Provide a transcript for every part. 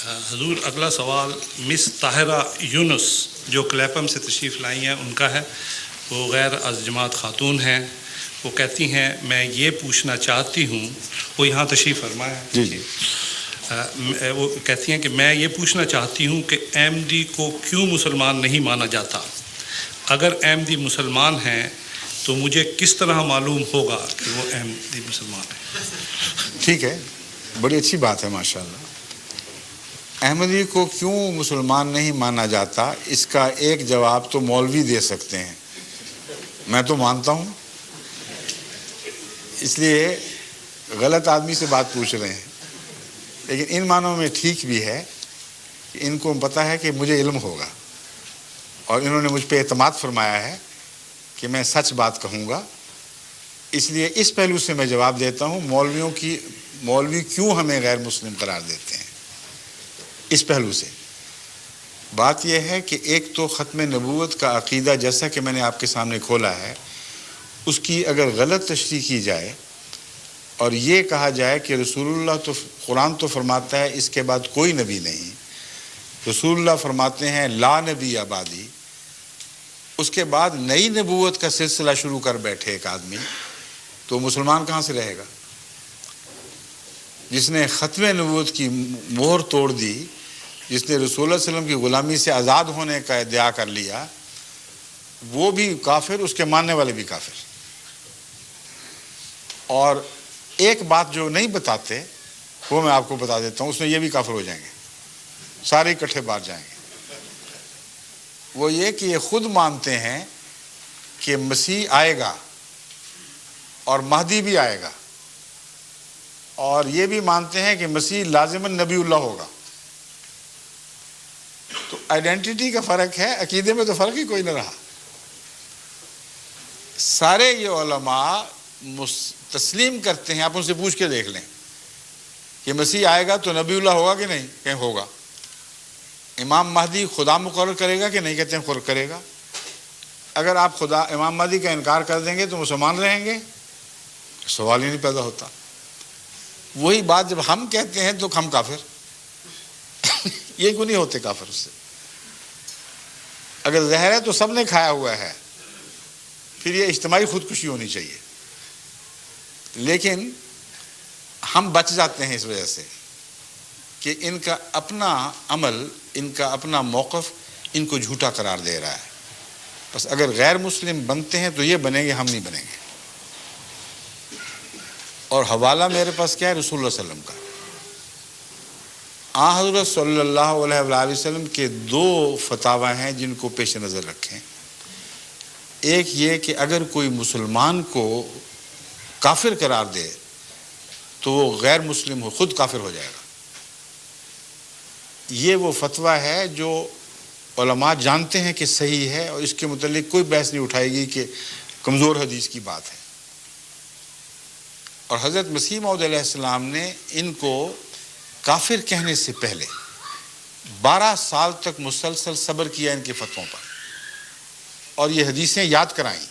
حضور اگلا سوال مس طاہرہ یونس جو کلیپم سے تشریف لائی ہیں ان کا ہے. وہ غیر از جماعت خاتون ہیں. وہ کہتی ہیں میں یہ پوچھنا چاہتی ہوں، وہ یہاں تشریف فرما ہے جی وہ کہتی ہیں کہ میں یہ پوچھنا چاہتی ہوں کہ احمدی کو کیوں مسلمان نہیں مانا جاتا؟ اگر احمدی مسلمان ہیں تو مجھے کس طرح معلوم ہوگا کہ وہ احمدی مسلمان ہیں؟ ٹھیک ہے، بڑی اچھی بات ہے ماشاءاللہ. احمدی کو کیوں مسلمان نہیں مانا جاتا، اس کا ایک جواب تو مولوی دے سکتے ہیں. میں تو مانتا ہوں، اس لیے غلط آدمی سے بات پوچھ رہے ہیں. لیکن ان معنوں میں ٹھیک بھی ہے کہ ان کو پتہ ہے کہ مجھے علم ہوگا، اور انہوں نے مجھ پہ اعتماد فرمایا ہے کہ میں سچ بات کہوں گا. اس لیے اس پہلو سے میں جواب دیتا ہوں مولوی کیوں ہمیں غیر مسلم قرار دیتے ہیں. اس پہلو سے بات یہ ہے کہ ایک تو ختم نبوت کا عقیدہ جیسا کہ میں نے آپ کے سامنے کھولا ہے، اس کی اگر غلط تشریح کی جائے اور یہ کہا جائے کہ رسول اللہ تو قرآن تو فرماتا ہے اس کے بعد کوئی نبی نہیں، رسول اللہ فرماتے ہیں لا نبی آبادی، اس کے بعد نئی نبوت کا سلسلہ شروع کر بیٹھے ایک آدمی، تو مسلمان کہاں سے رہے گا؟ جس نے ختم نبوت کی مہر توڑ دی، جس نے رسول اللہ علیہ وسلم کی غلامی سے آزاد ہونے کا ادعا کر لیا، وہ بھی کافر، اس کے ماننے والے بھی کافر. اور ایک بات جو نہیں بتاتے وہ میں آپ کو بتا دیتا ہوں، اس میں یہ بھی کافر ہو جائیں گے، سارے اکٹھے باہر جائیں گے. وہ یہ کہ یہ خود مانتے ہیں کہ مسیح آئے گا اور مہدی بھی آئے گا، اور یہ بھی مانتے ہیں کہ مسیح لازماً نبی اللہ ہوگا. تو آئیڈینٹی کا فرق ہے، عقیدے میں تو فرق ہی کوئی نہ رہا. سارے یہ علماء تسلیم کرتے ہیں، آپ ان سے پوچھ کے دیکھ لیں کہ مسیح آئے گا تو نبی اللہ ہوگا کہ نہیں؟ کہ ہوگا. امام مہدی خدا مقرر کرے گا کہ نہیں؟ کہتے ہیں مقرر کرے گا. اگر آپ امام مہدی کا انکار کر دیں گے تو مسلمان رہیں گے؟ سوال ہی نہیں پیدا ہوتا. وہی بات جب ہم کہتے ہیں تو ہم کافر یہ کیوں نہیں ہوتے کافر اس سے؟ اگر زہر ہے تو سب نے کھایا ہوا ہے، پھر یہ اجتماعی خودکشی ہونی چاہیے. لیکن ہم بچ جاتے ہیں اس وجہ سے کہ ان کا اپنا عمل، ان کا اپنا موقف ان کو جھوٹا قرار دے رہا ہے. بس اگر غیر مسلم بنتے ہیں تو یہ بنیں گے، ہم نہیں بنیں گے. اور حوالہ میرے پاس کیا ہے؟ رسول اللہ صلی اللہ علیہ وسلم کا. حضرت صلی اللہ علیہ وآلہ وسلم کے دو فتاوی ہیں جن کو پیش نظر رکھیں. ایک یہ کہ اگر کوئی مسلمان کو کافر قرار دے تو وہ غیر مسلم ہو، خود کافر ہو جائے گا. یہ وہ فتویٰ ہے جو علماء جانتے ہیں کہ صحیح ہے، اور اس کے متعلق کوئی بحث نہیں اٹھائے گی کہ کمزور حدیث کی بات ہے. اور حضرت مسیح موعود علیہ السلام نے ان کو کافر کہنے سے پہلے 12 سال تک مسلسل صبر کیا ان کے فتووں پر، اور یہ حدیثیں یاد کرائیں.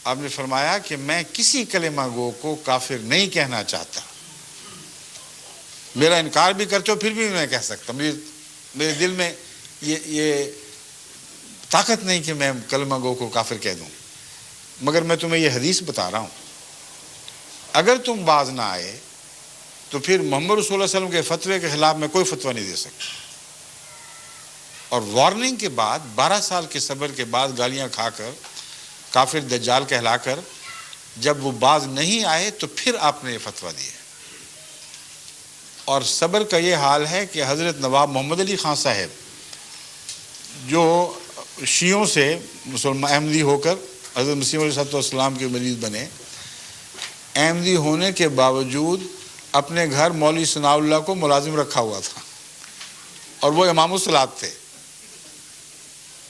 آپ نے فرمایا کہ میں کسی کلمہ گو کو کافر نہیں کہنا چاہتا، میرا انکار بھی کرتے ہو پھر بھی میں کہہ سکتا. میرے دل میں یہ طاقت نہیں کہ میں کلمہ گو کو کافر کہہ دوں، مگر میں تمہیں یہ حدیث بتا رہا ہوں. اگر تم باز نہ آئے تو پھر محمد رسول اللہ علیہ وسلم کے فتوے کے خلاف میں کوئی فتویٰ نہیں دے سکتا. اور وارننگ کے بعد 12 سال کے صبر کے بعد گالیاں کھا کر کافر دجال کہلا کر جب وہ باز نہیں آئے تو پھر آپ نے یہ فتویٰ دیا. اور صبر کا یہ حال ہے کہ حضرت نواب محمد علی خان صاحب جو شیعوں سے مسلمان احمدی ہو کر حضرت مسیح علیہ السلام کے مریض بنے، احمدی ہونے کے باوجود اپنے گھر مولوی ثناء اللہ کو ملازم رکھا ہوا تھا، اور وہ امام الصلاۃ تھے.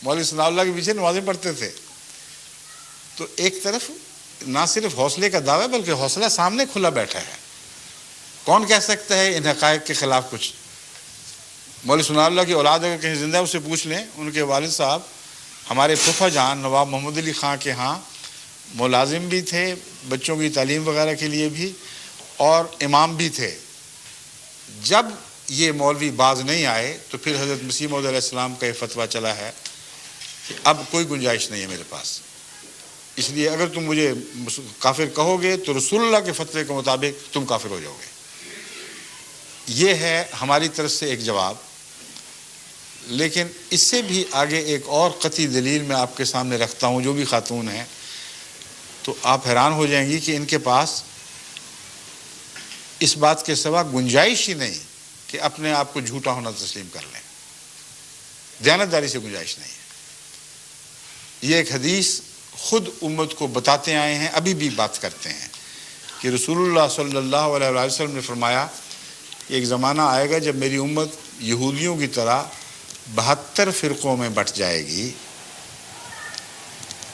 مولوی ثناء اللہ کے پیچھے نمازیں پڑھتے تھے. تو ایک طرف نہ صرف حوصلے کا دعویٰ بلکہ حوصلہ سامنے کھلا بیٹھا ہے. کون کہہ سکتا ہے ان حقائق کے خلاف کچھ؟ مولوی ثناء اللہ کی اولاد اگر کہیں زندہ ہے اس سے پوچھ لیں. ان کے والد صاحب ہمارے پھپھا جان نواب محمد علی خان کے ہاں ملازم بھی تھے، بچوں کی تعلیم وغیرہ کے لیے بھی، اور امام بھی تھے. جب یہ مولوی باز نہیں آئے تو پھر حضرت مسیح موعود علیہ السلام کا یہ فتویٰ چلا ہے کہ اب کوئی گنجائش نہیں ہے میرے پاس، اس لیے اگر تم مجھے کافر کہو گے تو رسول اللہ کے فتوے کے مطابق تم کافر ہو جاؤ گے۔ یہ ہے ہماری طرف سے ایک جواب۔ لیکن اس سے بھی آگے ایک اور قطعی دلیل میں آپ کے سامنے رکھتا ہوں، جو بھی خاتون ہیں تو آپ حیران ہو جائیں گی کہ ان کے پاس اس بات کے سوا گنجائش ہی نہیں کہ اپنے آپ کو جھوٹا ہونا تسلیم کر لیں، دیانتداری سے گنجائش نہیں ہے۔ یہ ایک حدیث خود امت کو بتاتے آئے ہیں، ابھی بھی بات کرتے ہیں کہ رسول اللہ صلی اللہ علیہ وسلم نے فرمایا ایک زمانہ آئے گا جب میری امت یہودیوں کی طرح 72 فرقوں میں بٹ جائے گی۔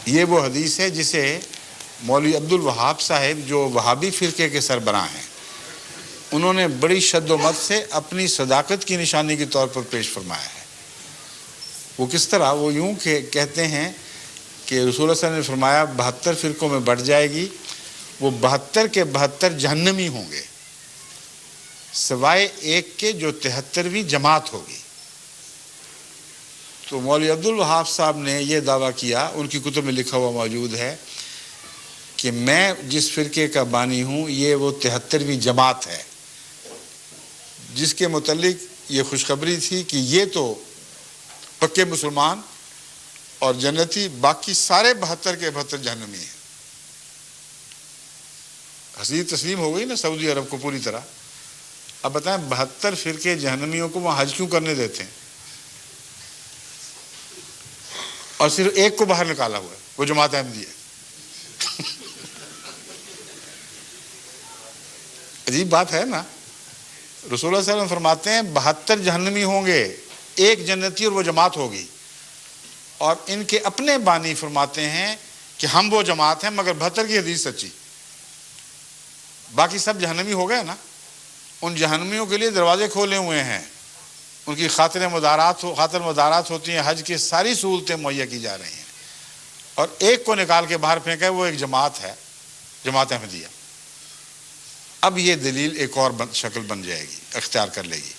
یہ وہ حدیث ہے جسے مولوی عبد الوہاب صاحب جو وہابی فرقے کے سربراہ ہیں انہوں نے بڑی شد و مت سے اپنی صداقت کی نشانی کے طور پر پیش فرمایا ہے۔ وہ کس طرح؟ وہ یوں کہ کہتے ہیں کہ رسول اللہ صلی اللہ علیہ وسلم نے فرمایا 72 فرقوں میں بٹ جائے گی، وہ 72 کے 72 جہنمی ہوں گے سوائے ایک کے جو 73ویں جماعت ہوگی۔ تو مولوی عبد الوہاب صاحب نے یہ دعویٰ کیا، ان کی کتب میں لکھا ہوا موجود ہے کہ میں جس فرقے کا بانی ہوں یہ وہ 73ویں جماعت ہے، جس کے متعلق یہ خوشخبری تھی کہ یہ تو پکے مسلمان اور جنتی، باقی سارے 72 کے 72 جہنمی ہیں۔ حدیث تسلیم ہو گئی نا سعودی عرب کو پوری طرح۔ اب بتائیں 72 فرقے جہنمیوں کو وہاں حج کیوں کرنے دیتے ہیں اور صرف ایک کو باہر نکالا ہوا ہے، وہ جماعت احمدیہ ہے؟ عجیب بات ہے نا۔ رسول اللہ صلی اللہ علیہ وسلم فرماتے ہیں 72 جہنمی ہوں گے، ایک جنتی اور وہ جماعت ہوگی، اور ان کے اپنے بانی فرماتے ہیں کہ ہم وہ جماعت ہیں مگر 72 کی حدیث سچی، باقی سب جہنمی ہو گئے نا۔ ان جہنمیوں کے لیے دروازے کھولے ہوئے ہیں، ان کی خاطر مدارات ہوتی ہیں، حج کی ساری سہولتیں مہیا کی جا رہی ہیں، اور ایک کو نکال کے باہر پھینکا ہے، وہ ایک جماعت ہے، جماعت احمدیہ۔ اب یہ دلیل ایک اور شکل بن جائے گی، اختیار کر لے گی۔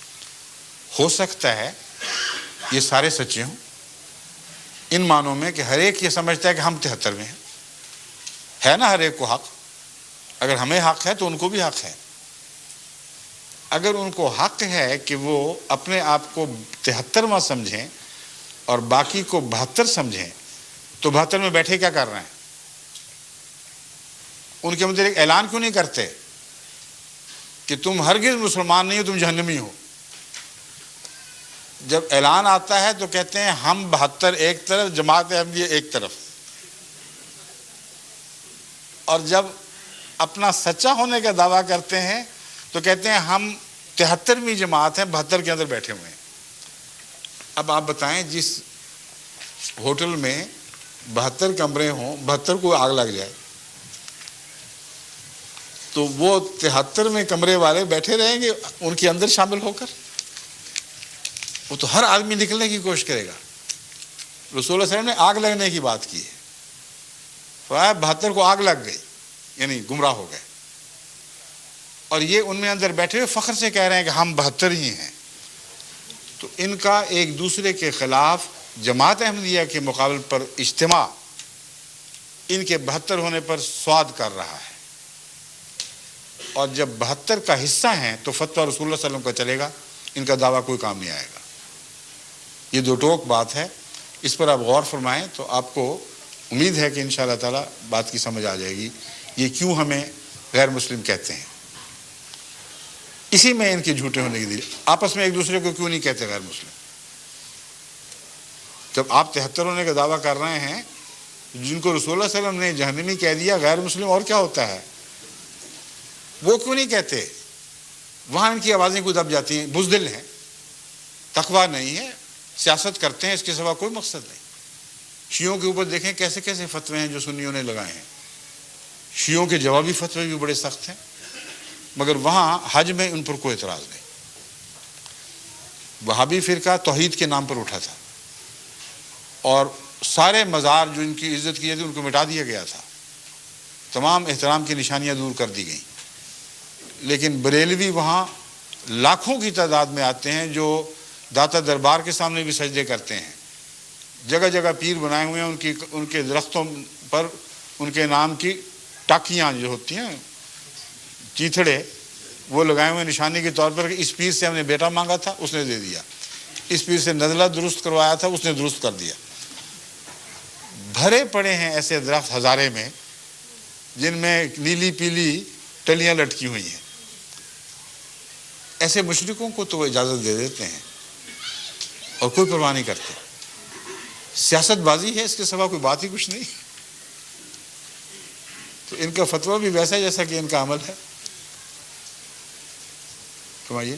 ہو سکتا ہے یہ سارے سچے ہوں ان معنوں میں کہ ہر ایک یہ سمجھتا ہے کہ ہم 73ویں ہیں، ہے نا ہر ایک کو حق، اگر ہمیں حق ہے تو ان کو بھی حق ہے۔ اگر ان کو حق ہے کہ وہ اپنے آپ کو 73واں سمجھیں اور باقی کو 72 سمجھیں تو 72 میں بیٹھے کیا کر رہے ہیں؟ ان کے متعلق اعلان کیوں نہیں کرتے کہ تم ہرگز مسلمان نہیں ہو، تم جہنمی ہو؟ جب اعلان آتا ہے تو کہتے ہیں ہم 72 ایک طرف، جماعت احمدیہ ایک طرف، اور جب اپنا سچا ہونے کا دعویٰ کرتے ہیں تو کہتے ہیں ہم 73ویں جماعت ہیں، 72 کے اندر بیٹھے ہوئے ہیں۔ اب آپ بتائیں جس ہوٹل میں 72 کمرے ہوں، 72 کو آگ لگ جائے تو وہ 73ویں کمرے والے بیٹھے رہیں گے ان کے اندر شامل ہو کر؟ وہ تو ہر آدمی نکلنے کی کوشش کرے گا۔ رسول اللہ صلی اللہ علیہ وسلم نے آگ لگنے کی بات کی ہے، فرمایا 72 کو آگ لگ گئی، یعنی گمراہ ہو گئے، اور یہ ان میں اندر بیٹھے ہوئے فخر سے کہہ رہے ہیں کہ ہم 72 ہی ہیں۔ تو ان کا ایک دوسرے کے خلاف جماعت احمدیہ کے مقابل پر اجتماع ان کے 72 ہونے پر سواد کر رہا ہے، اور جب 72 کا حصہ ہیں تو فتویٰ رسول اللہ صلی اللہ علیہ وسلم کا چلے گا، ان کا دعویٰ کوئی کام نہیں آئے گا۔ یہ دو ٹوک بات ہے، اس پر آپ غور فرمائیں تو آپ کو امید ہے کہ انشاءاللہ تعالی بات کی سمجھ آ جائے گی یہ کیوں ہمیں غیر مسلم کہتے ہیں۔ اسی میں ان کے جھوٹے ہونے کی دلیل، آپس میں ایک دوسرے کو کیوں نہیں کہتے غیر مسلم؟ جب آپ 73 ہونے کا دعویٰ کر رہے ہیں، جن کو رسول اللہ صلی اللہ علیہ وسلم نے جہنمی کہہ دیا، غیر مسلم اور کیا ہوتا ہے، وہ کیوں نہیں کہتے؟ وہاں ان کی آوازیں کوئی دب جاتی ہیں، بزدل ہیں، تقویٰ نہیں ہے، سیاست کرتے ہیں، اس کے سوا کوئی مقصد نہیں۔ شیعوں کے اوپر دیکھیں کیسے کیسے فتوے ہیں جو سنیوں نے لگائے ہیں، شیعوں کے جوابی فتوے بھی بڑے سخت ہیں، مگر وہاں حج میں ان پر کوئی اعتراض نہیں۔ وہابی فرقہ توحید کے نام پر اٹھا تھا، اور سارے مزار جو ان کی عزت کی جاتی ان کو مٹا دیا گیا تھا، تمام احترام کی نشانیاں دور کر دی گئیں، لیکن بریلوی وہاں لاکھوں کی تعداد میں آتے ہیں جو داتا دربار کے سامنے بھی سجدے کرتے ہیں. جگہ جگہ پیر بنائے ہوئے ہیں, ان کے درختوں پر ان کے نام کی ٹاکیاں جو ہوتی ہیں, چیتھڑے, وہ لگائے ہوئے نشانی کے طور پر کہ اس پیر سے ہم نے بیٹا مانگا تھا, اس نے دے دیا. اس پیر سے نزلہ درست کروایا تھا, اس نے درست کر دیا. بھرے پڑے ہیں ایسے درخت ہزارے میں جن میں نیلی پیلی ٹلیاں لٹکی ہوئی ہیں. ایسے مشرکوں کو تو وہ اجازت دے دیتے ہیں اور کوئی پرواہ نہیں کرتے. سیاست بازی ہے, اس کے سوا کوئی بات ہی کچھ نہیں. تو ان کا فتویٰ بھی ویسا جیسا کہ ان کا عمل ہے. فرمائیے.